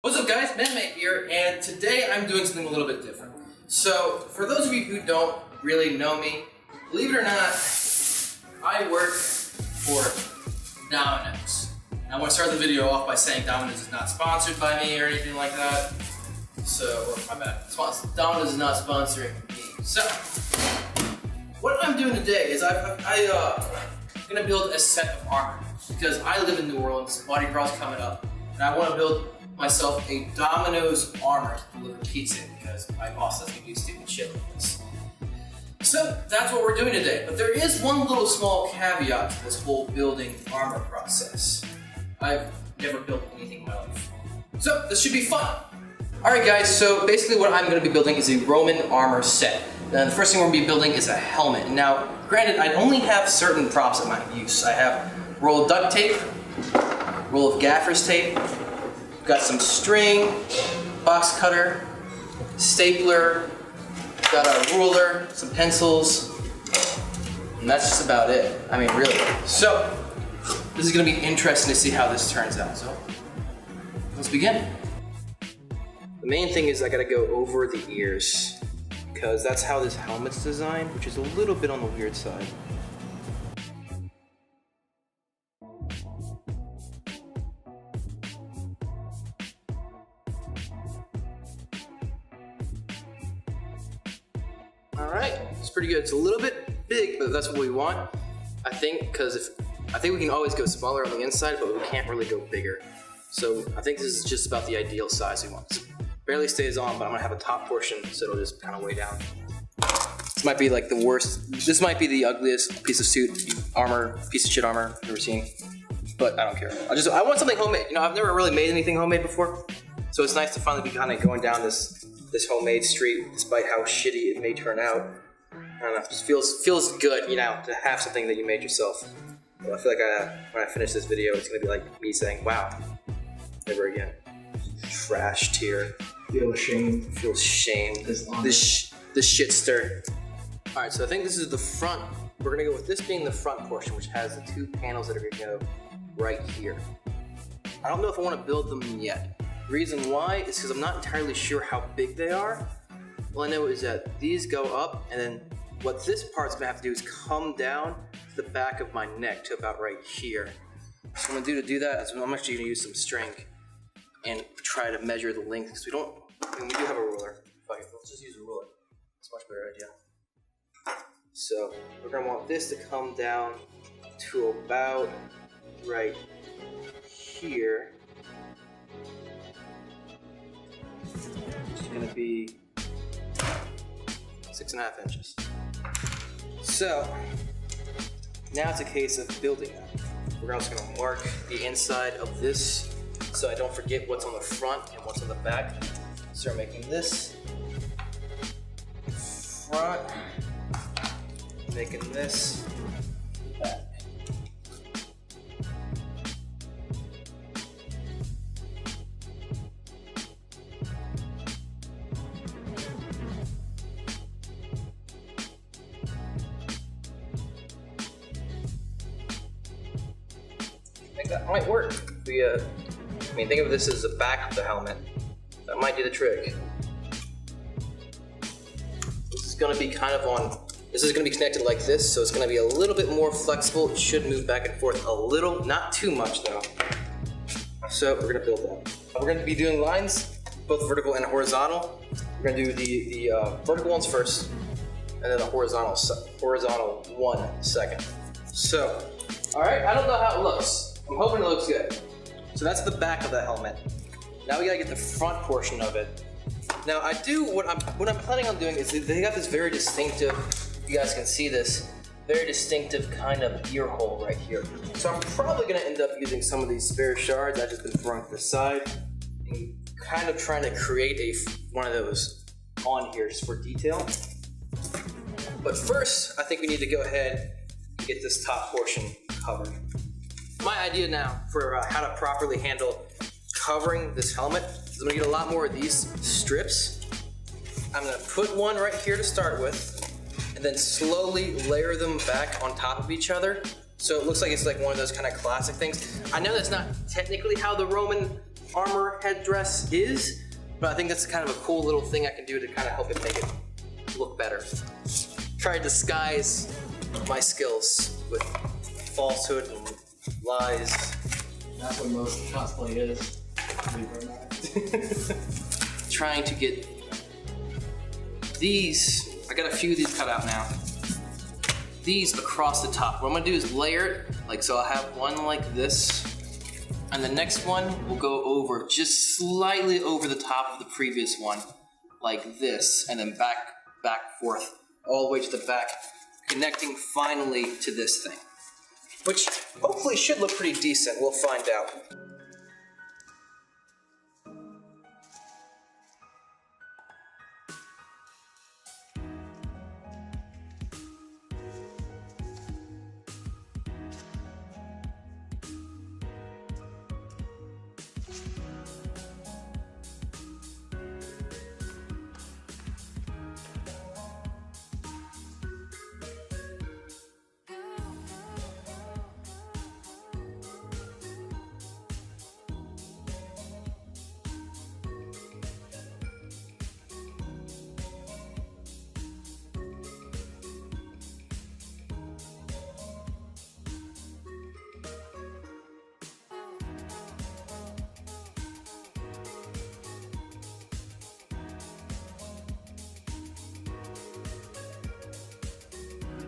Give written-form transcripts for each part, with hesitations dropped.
What's up guys, Manime here, and today I'm doing something a little bit different. So, for those of you who don't really know me, believe it or not, I work for Dominos. I want to start the video off by saying Dominos is not sponsored by me or anything like that. So, my bad. Dominos is not sponsoring me. So, what I'm doing today is I'm gonna build a set of armor because I live in New Orleans, Mardi Gras coming up, and I want to build myself a Domino's armor to deliver pizza because my boss doesn't do stupid shit like this. So that's what we're doing today, but there is one little small caveat to this whole building armor process. I've never built anything in my life. So this should be fun. Alright guys, so basically what I'm going to be building is a Roman armor set. Now the first thing we're going to be building is a helmet. Now, granted, I only have certain props at my use. I have a roll of duct tape, roll of gaffer's tape, got some string, box cutter, stapler, got a ruler, some pencils, and that's just about it. I mean, really. So, this is gonna be interesting to see how this turns out. So, let's begin. The main thing is I gotta go over the ears, because that's how this helmet's designed, which is a little bit on the weird side. Alright, it's pretty good. It's a little bit big, but that's what we want, I think, because I think we can always go smaller on the inside, but we can't really go bigger. So I think this is just about the ideal size we want. It barely stays on, but I'm gonna have a top portion, so it'll just kind of weigh down. This might be like the worst. This might be the ugliest piece of piece of shit armor I've ever seen, but I don't care. I want something homemade. You know, I've never really made anything homemade before, so it's nice to finally be kind of going down this homemade street, despite how shitty it may turn out. I don't know, it just feels good, you know, to have something that you made yourself. Well, I feel like when I finish this video, it's gonna be like me saying, wow, never again. Trashed here. Feel ashamed. Feel shamed. This shitster. Alright, so I think this is the front. We're gonna go with this being the front portion, which has the two panels that are gonna go right here. I don't know if I wanna build them yet. The reason why is because I'm not entirely sure how big they are. All I know is that these go up, and then what this part's gonna have to do is come down to the back of my neck to about right here. So what I'm gonna do that is I'm actually gonna use some string and try to measure the length, because we do have a ruler. Fuck it, let's just use a ruler. It's a much better idea. So we're gonna want this to come down to about right here. It's gonna be 6.5 inches. So now it's a case of building that. We're also gonna mark the inside of this so I don't forget what's on the front and what's on the back. Start making this front, making this back. I think that might work. Think of this as the back of the helmet. That might do the trick. This is going to be this is going to be connected like this, so it's going to be a little bit more flexible. It should move back and forth a little, not too much though. So we're going to build that. We're going to be doing lines, both vertical and horizontal. We're going to do the vertical ones first, and then the horizontal one second. So, all right, I don't know how it looks. I'm hoping it looks good. So that's the back of the helmet. Now we gotta get the front portion of it. Now what I'm planning on doing is they got this very distinctive, you guys can see this, very distinctive kind of ear hole right here. So I'm probably gonna end up using some of these spare shards I've just been throwing to the side and kind of trying to create one of those on here just for detail. But first, I think we need to go ahead and get this top portion covered. My idea now for how to properly handle covering this helmet is I'm gonna get a lot more of these strips. I'm gonna put one right here to start with, and then slowly layer them back on top of each other. So it looks like it's like one of those kind of classic things. I know that's not technically how the Roman armor headdress is, but I think that's kind of a cool little thing I can do to kind of help it make it look better. Try to disguise my skills with falsehood and lies. That's what most cosplay is. Believe it or not. Trying to get these, I got a few of these cut out now. These across the top. What I'm gonna do is layer it, like so I'll have one like this, and the next one will go over, just slightly over the top of the previous one, like this, and then back, forth, all the way to the back, connecting finally to this thing. Which hopefully should look pretty decent, we'll find out.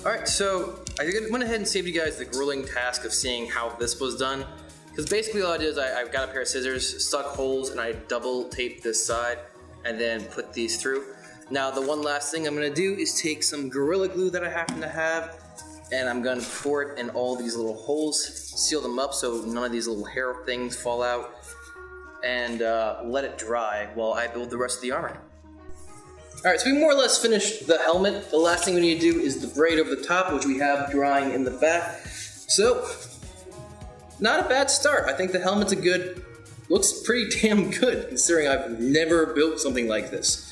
Alright, so I went ahead and saved you guys the grueling task of seeing how this was done. Because basically all I did is I've got a pair of scissors, stuck holes, and I double taped this side, and then put these through. Now the one last thing I'm going to do is take some Gorilla Glue that I happen to have, and I'm going to pour it in all these little holes, seal them up so none of these little hair things fall out, and let it dry while I build the rest of the armor. Alright, so we more or less finished the helmet. The last thing we need to do is the braid over the top, which we have drying in the back. So, not a bad start. I think the helmet's looks pretty damn good, considering I've never built something like this.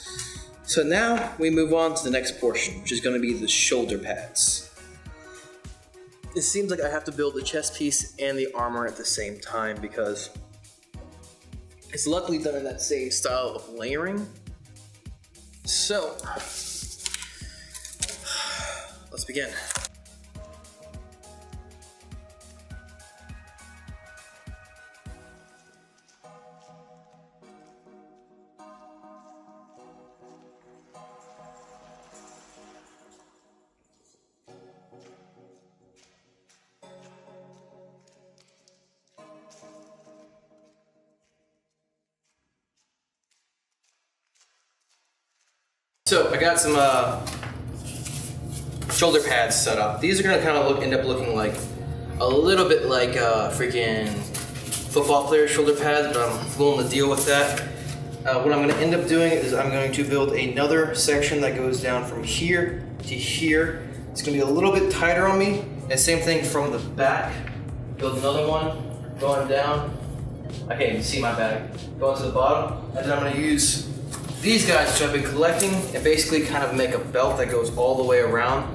So now we move on to the next portion, which is going to be the shoulder pads. It seems like I have to build the chest piece and the armor at the same time because it's luckily done in that same style of layering. So, let's begin. So I got some shoulder pads set up. These are gonna kind of end up looking like a little bit like freaking football player shoulder pads, but I'm willing to deal with that. What I'm gonna end up doing is I'm going to build another section that goes down from here to here. It's gonna be a little bit tighter on me, and same thing from the back. Build another one going down. I can't even see my bag. Going to the bottom, and then I'm gonna use these guys, which I've been collecting, and basically kind of make a belt that goes all the way around,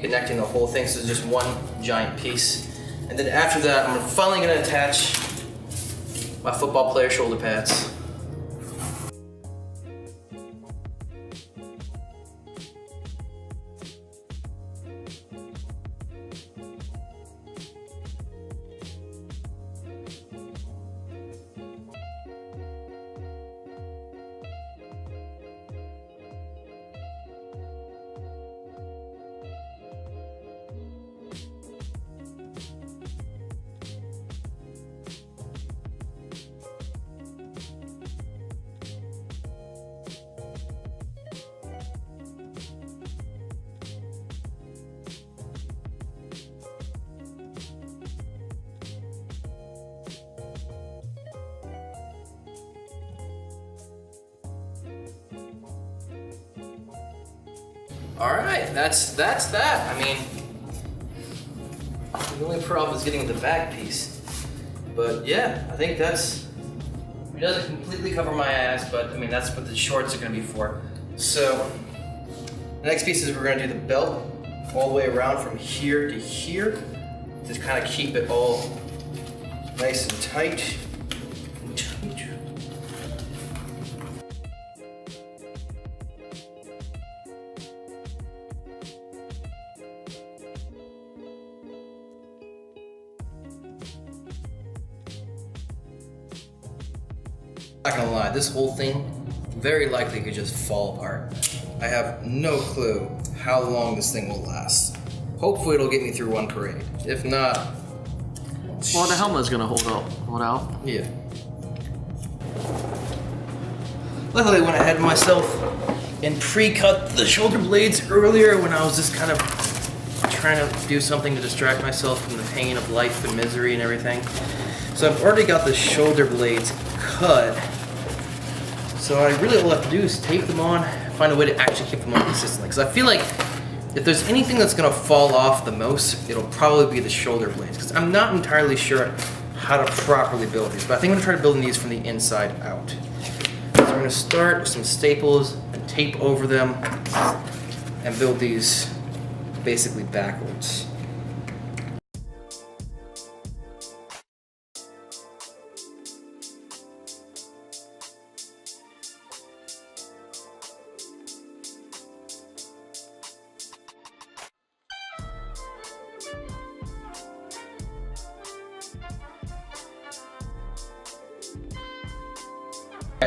connecting the whole thing, so it's just one giant piece. And then after that, I'm finally gonna attach my football player shoulder pads. Alright, that's that. I mean, the only problem is getting the back piece. But yeah, I think it doesn't completely cover my ass, but I mean, that's what the shorts are gonna be for. So, the next piece is we're gonna do the belt all the way around from here to here to kind of keep it all nice and tight. Not gonna lie, this whole thing very likely could just fall apart. I have no clue how long this thing will last. Hopefully it'll get me through one parade. If not... Well, the helmet's gonna hold out. Yeah. Luckily I went ahead of myself and pre-cut the shoulder blades earlier when I was just kind of trying to do something to distract myself from the pain of life and misery and everything. So I've already got the shoulder blades cut. So I really all I have to do is tape them on, find a way to actually keep them on consistently. Because I feel like if there's anything that's gonna fall off the most, it'll probably be the shoulder blades. Because I'm not entirely sure how to properly build these, but I think I'm gonna try to build these from the inside out. So we're gonna start with some staples and tape over them and build these basically backwards.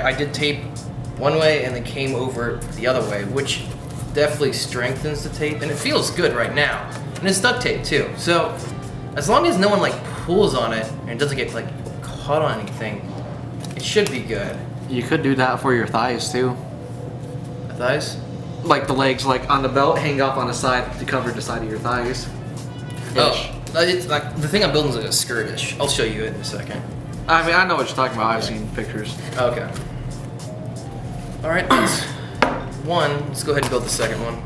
I did tape one way and then came over the other way, which definitely strengthens the tape, and it feels good right now. And it's duct tape too, so as long as no one like pulls on it and it doesn't get like caught on anything, it should be good. You could do that for your thighs too. The thighs? Like the legs, like on the belt, hang up on the side to cover the side of your thighs. Oh, it's like the thing I'm building is like a skirtish. I'll show you it in a second. I mean, I know what you're talking about. I've seen pictures. Okay. All right, that's one. Let's go ahead and build the second one.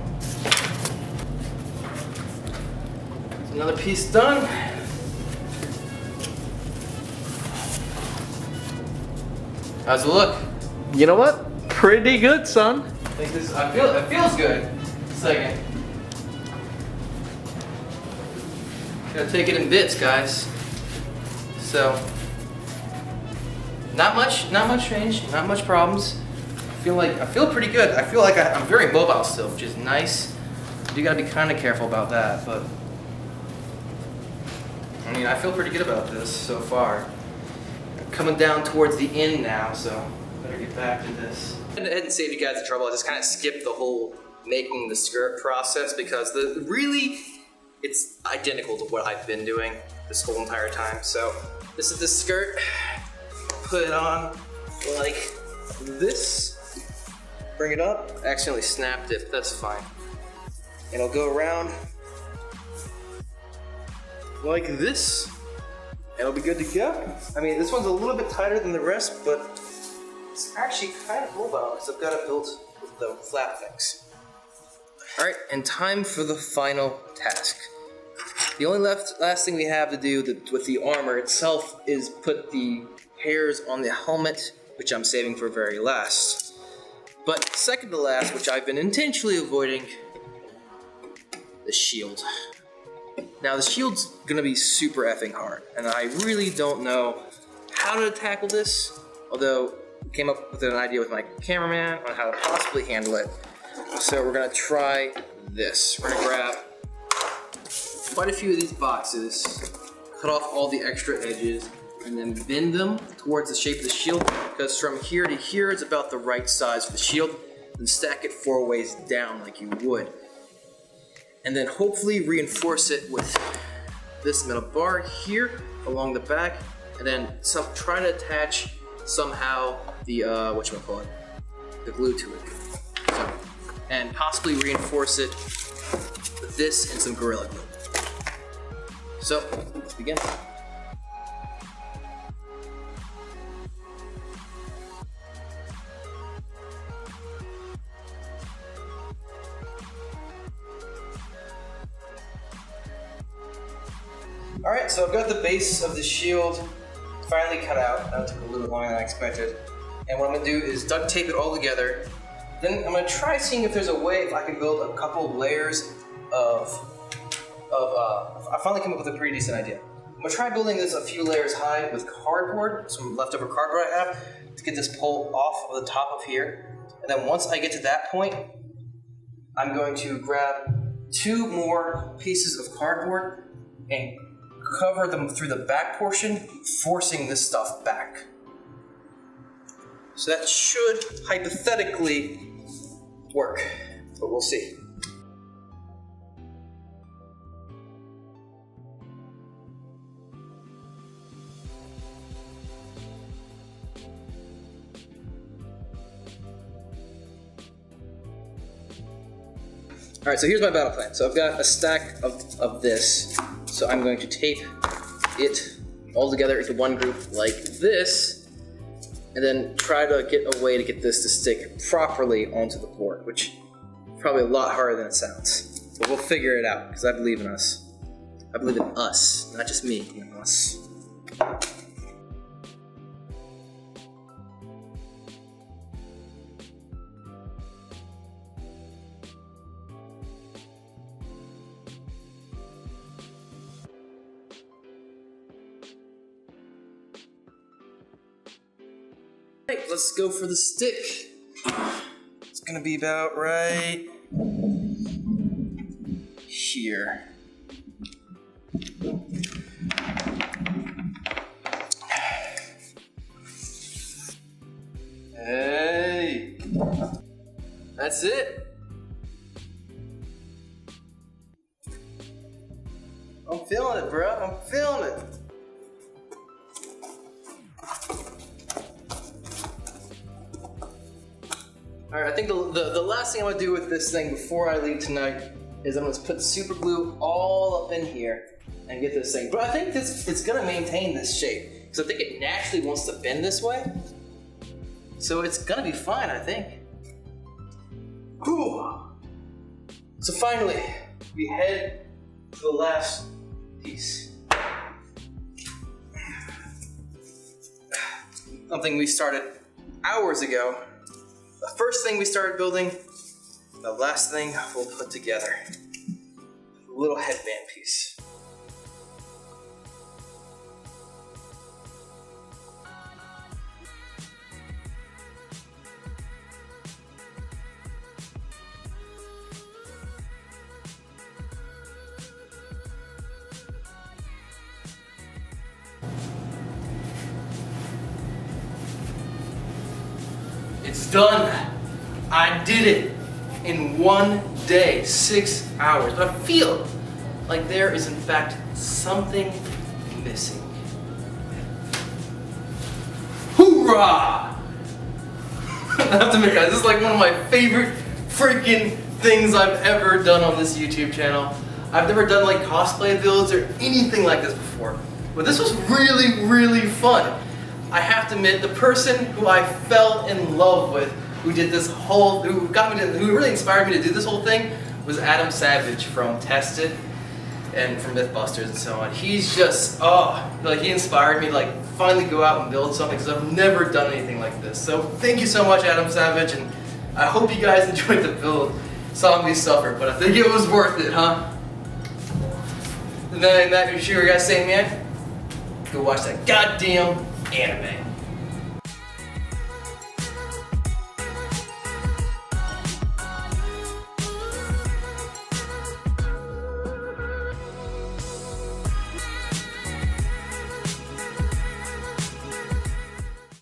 There's another piece done. How's it look? You know what? Pretty good, son. I think this. It feels good. Second. Gotta take it in bits, guys. So, not much change, not much problems. I feel pretty good. I feel like I'm very mobile still, which is nice. You gotta be kind of careful about that, but I mean, I feel pretty good about this so far. Coming down towards the end now, so better get back to this. I went ahead and save you guys the trouble. I just kind of skipped the whole making the skirt process because it's identical to what I've been doing this whole entire time. So this is the skirt. Put it on like this. Bring it up. I accidentally snapped it. That's fine. And it'll go around like this. And it'll be good to go. I mean, this one's a little bit tighter than the rest, but it's actually kind of mobile because I've got it built with the flap things. All right, and time for the final task. The only last thing we have to do with the armor itself is put the hairs on the helmet, which I'm saving for very last. But second to last, which I've been intentionally avoiding, the shield. Now the shield's gonna be super effing hard, and I really don't know how to tackle this, although I came up with an idea with my cameraman on how to possibly handle it. So we're gonna try this. We're gonna grab quite a few of these boxes, cut off all the extra edges, and then bend them towards the shape of the shield, because from here to here is about the right size for the shield, and stack it 4 ways down like you would. And then hopefully reinforce it with this metal bar here along the back, and then try to attach somehow the, the glue to it. So, and possibly reinforce it with this and some Gorilla Glue. So, let's begin. Alright, so I've got the base of the shield finally cut out. That took a little bit longer than I expected. And what I'm going to do is duct tape it all together. Then I'm going to try seeing if there's a way if I can build a couple layers I finally came up with a pretty decent idea. I'm going to try building this a few layers high with cardboard, some leftover cardboard I have, to get this pole off of the top of here. And then once I get to that point, I'm going to grab 2 more pieces of cardboard and cover them through the back portion, forcing this stuff back. So that should hypothetically work, but we'll see. All right, so here's my battle plan. So I've got a stack of this. So I'm going to tape it all together into one group like this, and then try to get a way to get this to stick properly onto the board, which is probably a lot harder than it sounds. But we'll figure it out, because I believe in us. I believe in us, not just me, in us. Alright, let's go for the stick. It's gonna be about right here. Hey! That's it. I'm feeling it, bro. I'm feeling it. Alright, I think the last thing I'm going to do with this thing before I leave tonight is I'm going to put super glue all up in here and get this thing. But I think it's going to maintain this shape, because I think it naturally wants to bend this way. So it's going to be fine, I think. Whew. So finally, we head to the last piece. Something we started hours ago. The first thing we started building, the last thing we'll put together. A little headband piece. It's done. I did it in one day, 6 hours. But I feel like there is in fact something missing. Hoorah! I have to admit, guys, this is like one of my favorite freaking things I've ever done on this YouTube channel. I've never done like cosplay builds or anything like this before. But this was really, really fun. I have to admit, the person who I fell in love with, who really inspired me to do this whole thing, was Adam Savage from Tested and from Mythbusters and so on. He's just, he inspired me to like finally go out and build something, because I've never done anything like this. So thank you so much, Adam Savage, and I hope you guys enjoyed the build. Saw me suffer, but I think it was worth it, huh? And then that, you sure you guys say, man, go watch that goddamn anime.